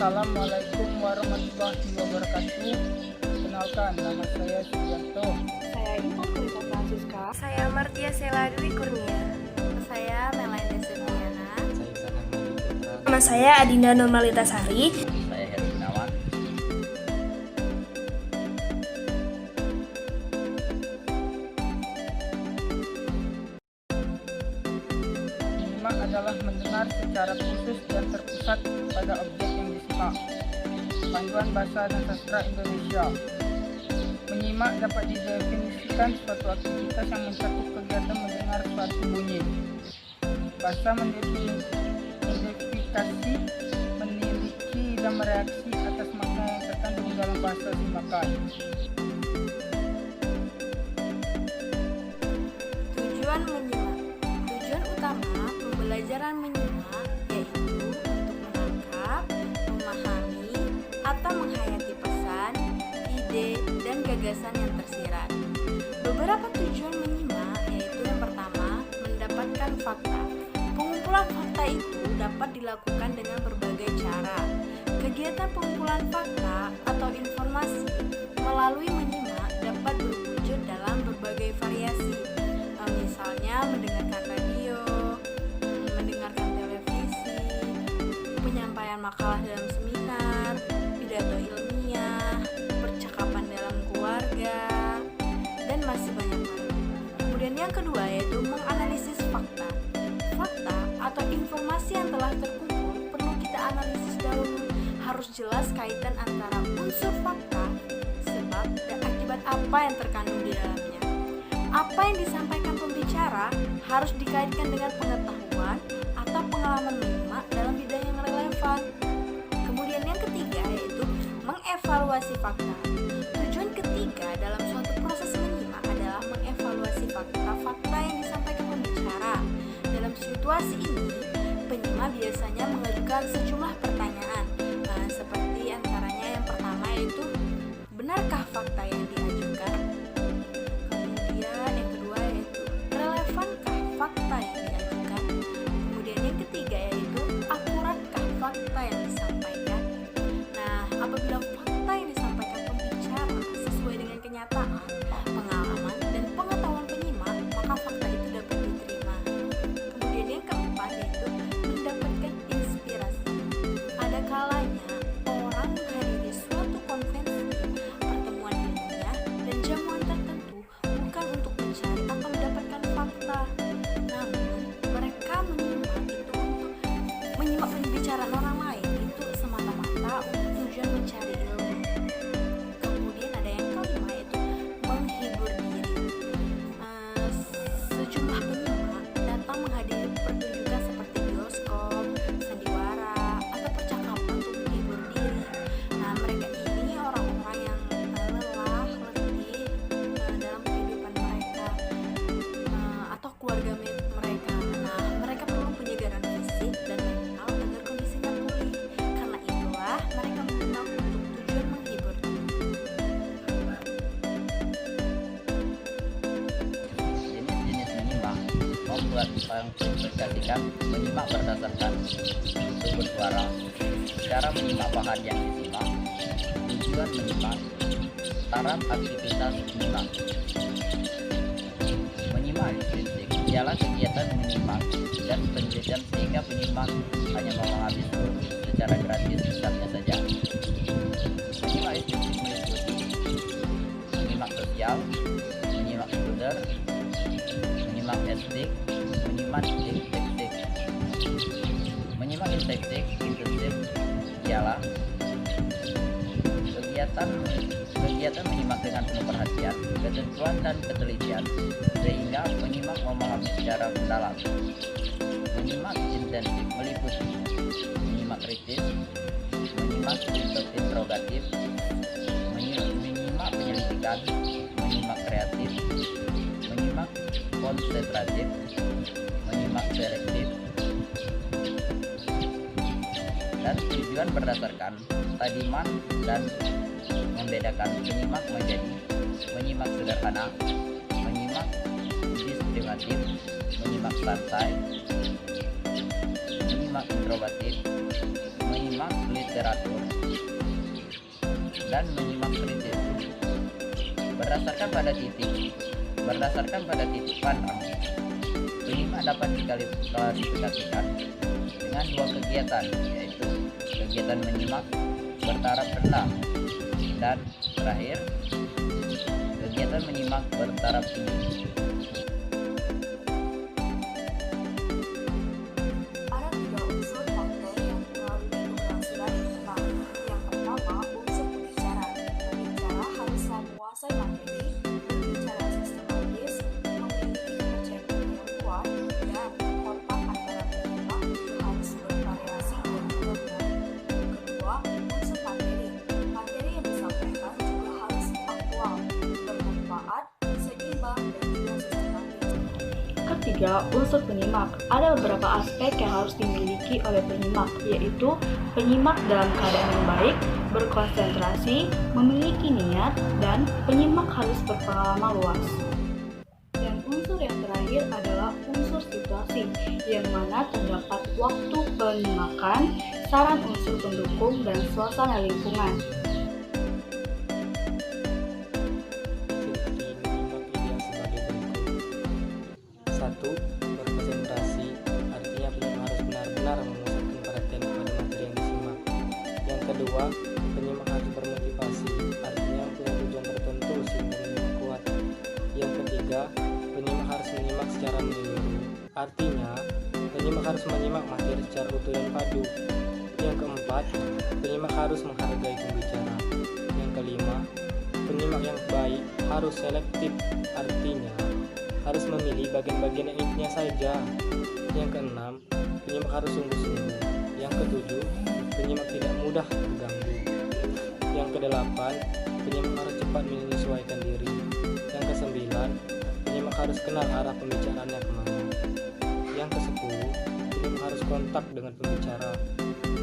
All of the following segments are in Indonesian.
Assalamualaikum warahmatullahi wabarakatuh. Kenalkan, nama saya Sugianto. Saya Ibu Kulita Francisca. Saya Martia Sela Dwi Kurnia. Saya Melaine Septiana. Nama saya Adinda Normalita Sari. Saya Heri Gunawan. Menyimak adalah mendengar secara khusus dan terpusat pada objek yang disimak. Panduan Bahasa dan Sastra Indonesia. Menyimak dapat didefinisikan suatu aktivitas yang mencakup kegiatan mendengar suatu bunyi. Bahasa mendepikasi, meniliki, dan mereaksi atas makna yang terkandung dalam bahasa simakan. Tujuan menyimak. Tujuan utama pembelajaran menyimak yaitu untuk menangkap, memahami, atau menghayati pesan, ide, dan gagasan yang tersirat. Beberapa tujuan menyimak yaitu yang pertama, mendapatkan fakta. Pengumpulan fakta itu dapat dilakukan dengan berbagai cara. Kegiatan pengumpulan fakta atau informasi melalui menyimak dapat berwujud dalam berbagai variasi. Misalnya mendengarkan radio, mendengarkan televisi, penyampaian makalah dalam seminar, pidato ilmiah, percakapan dalam keluarga, dan masih banyak lagi. Kemudian yang kedua yaitu menganalisis fakta. Fakta atau informasi yang telah terkumpul perlu kita analisis dahulu. Harus jelas kaitan antara unsur fakta, sebab dan akibat apa yang terkandung di dalamnya. Apa yang disampaikan pembicara harus dikaitkan dengan pengetahuan atau pengalaman menyimak dalam bidang yang relevan. Kemudian yang ketiga yaitu mengevaluasi fakta. Tujuan ketiga dalam suatu proses menyimak adalah mengevaluasi fakta-fakta yang disampaikan pembicara. Dalam situasi ini, penyimak biasanya mengajukan sejumlah pertanyaan, seperti antaranya yang pertama yaitu benarkah fakta yang diajukan? Kemudian yang kedua yaitu relevankah fakta yang diajukan? Kemudian yang ketiga yaitu akuratkah fakta yang disampaikan? Nah, apabila fakta yang disampaikan pembicara sesuai dengan kenyataan, pengalaman, dan pengetahuan penyimak, maka fakta itu dapat diterima. Kemudian yang keempat yaitu mendapatkan inspirasi. Ada kalanya orang menghadiri suatu konvensi, pertemuan ilmiah, dan jamuan tertentu bukan untuk mencari atau mendapatkan fakta, namun mereka menyimak itu untuk menyimak pembicaraan orang lain itu semata-mata untuk tujuan mencari ilmu. Kemudian ada yang kelima yaitu menghibur diri. Sejumlah penyimak datang menghadiri pertunjukan seperti bioskop, sandiwara, atau percakapan untuk menghibur diri. Nah, mereka ini orang-orang yang lelah, letih dalam kehidupan mereka atau keluarga mereka. Nah, mereka perlu penyegaran fisik dan mental agar kondisinya pulih. Karena itulah mereka mengenal untuk tujuan menghibur diri. Jenis-jenis menyimak membuat menginvestasikan menyimak berdasarkan sumber suara, cara menyimak bahan yang disimak, tujuan menyimak, taraf aktivitas menyimak. Menyimak intrinsik ialah kegiatan menyimak dan penjelasan sehingga penyimak hanya memahami secara gratis misalnya saja. Menyimak intrinsik meliputi menyimak sosial, menyimak sekunder, menyimak estetik, menyimak intensif. Menyimak intensif ialah kegiatan menyimak dengan penuh perhatian, ketentuan dan ketelitian sehingga penyimak memahami secara mendalam. Menyimak intensif meliputi menyimak kritis, menyimak interrogatif, menyimak penyelidikan, menyimak kreatif, menyimak konsentratif, menyimak selektif, dan tujuan berdasarkan tadiman dan membedakan penyimak menjadi menyimak sederhana, menyimak diskriminatif, menyimak santai, menyimak introvertif, menyimak literatur, dan menyimak prinsip. Berdasarkan pada titik pandang, penyimak dapat diklasifikasikan dengan dua kegiatan, yaitu kegiatan menyimak bertaraf rendah dan terakhir kegiatan menyimak bertaraf tinggi. Ada 3 unsur faktor yang mempengaruhi keberhasilan menyimak. Yang pertama, unsur berbicara. Berbicara harus menguasai materi, berbicara sistematis, memiliki kepercayaan diri yang kuat, dan kontak antara penyimak harus bervariasi dan juga benar. Kedua, unsur materi. Materi yang disampaikan juga harus aktual, bermanfaat, seimbang, dan juga sistematis. Ketiga, unsur penyimak. Ada beberapa aspek yang harus dimiliki oleh penyimak, yaitu penyimak dalam keadaan yang baik, berkonsentrasi, memiliki niat, dan penyimak harus berpengalaman luas. Dan unsur yang terakhir adalah unsur situasi, yang mana terdapat waktu penyimakan, saran unsur pendukung, dan suasana lingkungan. Satu, berkonsentrasi, artinya penyimak harus benar-benar memusatkan perhatian pada materi yang disimak. Yang kedua, penyimak harus bermotivasi, artinya punya tujuan tertentu sehingga penyimak kuat. Yang ketiga, penyimak harus menyimak secara menyeluruh, artinya penyimak harus menyimak materi secara utuh dan padu. Yang keempat, penyimak harus menghargai pembicara. Yang kelima, penyimak yang baik harus selektif, artinya harus memilih bagian-bagian yang intinya saja. Yang keenam, penyimak harus sungguh-sungguh. Yang ketujuh, penyimak tidak mudah terganggu. Yang kedelapan, penyimak harus cepat menyesuaikan diri. Yang kesembilan, penyimak harus kenal arah pembicaraannya kemana. Yang kesepuluh, penyimak harus kontak dengan pembicara.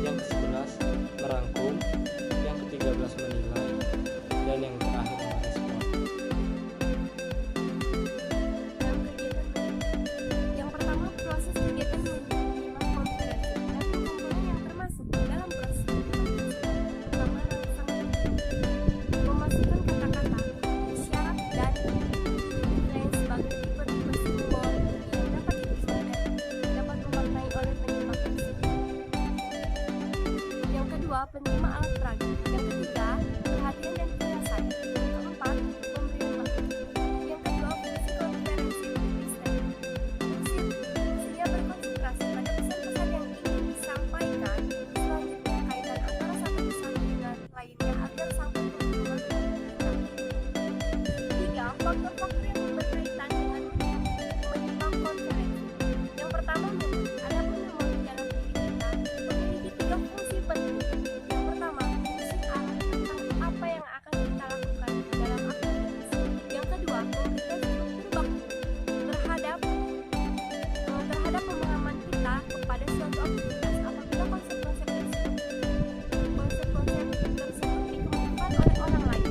Yang ke-11, merangkum. Yang ke-13, menilai. Dan yang terakhir, merespon. Yang pertama, proses kegiatan menyimak konferensi dan komponen yang termasuk dalam proses konferensi. Pertama, rangsang memasukkan kata-kata, isyarat, dan nilai sebagai tipe-tipe simbol yang dapat dipisah dan dapat memaknai oleh penyimak tersebut. Yang kedua, penyimak alat peraga. Yang ketiga, perhatian dan penjelasan. Yang keempat, pemberian makna. Yang kedua, fungsi konferensi listening. Fungsinya berkonsentrasi pada pesan-pesan yang ingin disampaikan. Selanjutnya, kaitan antara satu pesan dengan lainnya agar sampai ke penyimak. Tiga, faktor-faktor yang berkaitan dengan menyimak konferensi. Yang pertama, memori. Adapun memori dalam diri kita memiliki 3 fungsi penting. Yang pertama, mengisi arah tentang apa yang akan kita lakukan dalam aktivitas. Yang kedua, memberikan struktur baku terhadap pemahaman kita kepada suatu aktivitas apabila konsep-konsep tersebut dikemukakan oleh orang lain.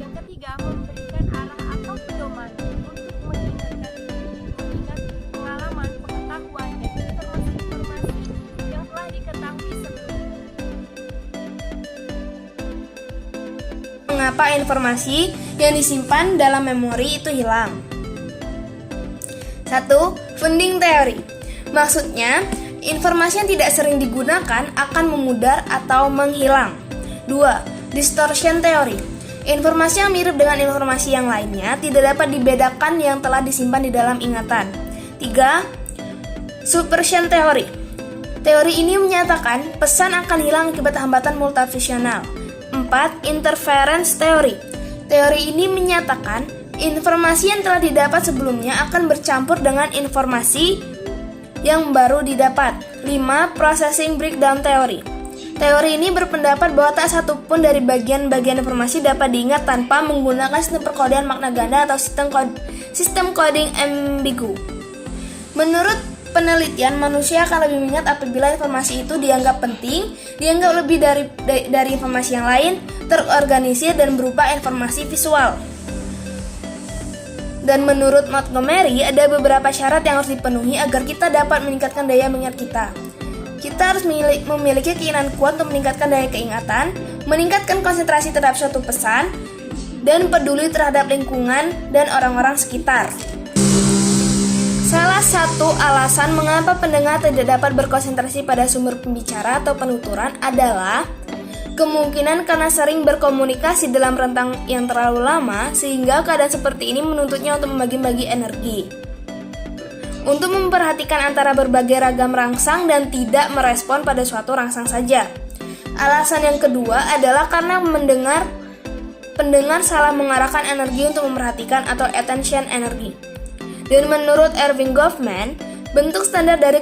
Yang ketiga, memberikan arah atau pedoman untuk mengingat pengalaman, pengetahuan, dan informasi-informasi yang telah diketahui sebelumnya. Mengapa informasi yang disimpan dalam memori itu hilang? 1. Funding teori. Maksudnya, informasi yang tidak sering digunakan akan memudar atau menghilang. 2. Distortion teori. Informasi yang mirip dengan informasi yang lainnya tidak dapat dibedakan yang telah disimpan di dalam ingatan. 3. Subversion teori. Teori ini menyatakan pesan akan hilang akibat hambatan multivisional. 4. Interference teori. Teori ini menyatakan informasi yang telah didapat sebelumnya akan bercampur dengan informasi yang baru didapat. 5. Processing breakdown teori. Teori ini berpendapat bahwa tak satu pun dari bagian-bagian informasi dapat diingat tanpa menggunakan sistem perkodean makna ganda atau sistem coding ambigu. Menurut penelitian, manusia akan lebih mengingat apabila informasi itu dianggap penting, dianggap lebih dari informasi yang lain, terorganisir, dan berupa informasi visual. Dan menurut Montgomery, ada beberapa syarat yang harus dipenuhi agar kita dapat meningkatkan daya mengingat kita. Kita harus memiliki keinginan kuat untuk meningkatkan daya keingatan, meningkatkan konsentrasi terhadap suatu pesan, dan peduli terhadap lingkungan dan orang-orang sekitar. Salah satu alasan mengapa pendengar tidak dapat berkonsentrasi pada sumber pembicara atau penuturan adalah kemungkinan karena sering berkomunikasi dalam rentang yang terlalu lama, sehingga keadaan seperti ini menuntutnya untuk membagi-bagi energi untuk memperhatikan antara berbagai ragam rangsang dan tidak merespon pada suatu rangsang saja. Alasan yang kedua adalah karena pendengar salah mengarahkan energi untuk memperhatikan atau attention energy. Dan menurut Erving Goffman, bentuk standar dari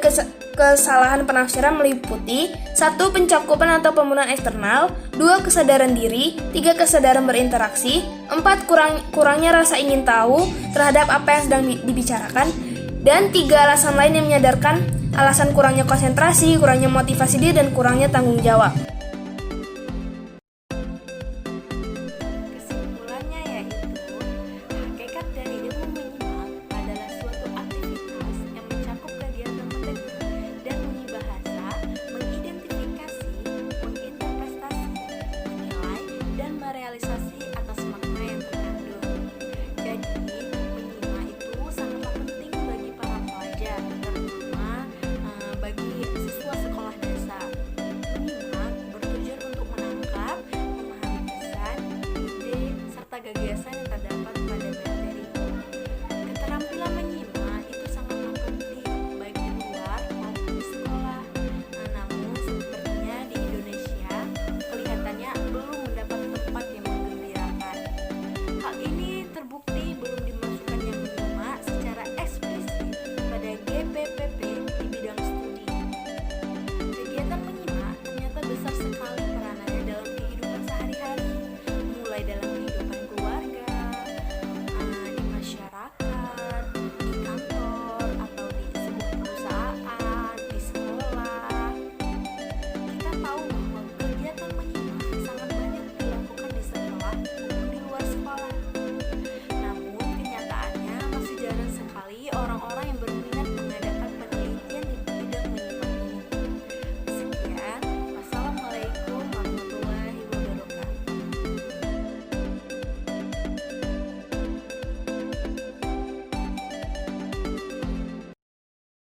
kesalahan penafsiran meliputi 1. Pencakupan atau pemenuhan eksternal, 2. Kesadaran diri, 3. Kesadaran berinteraksi, 4. Kurangnya rasa ingin tahu terhadap apa yang sedang dibicarakan, dan 3 alasan lain yang menyadarkan alasan kurangnya konsentrasi, kurangnya motivasi diri, dan kurangnya tanggung jawab.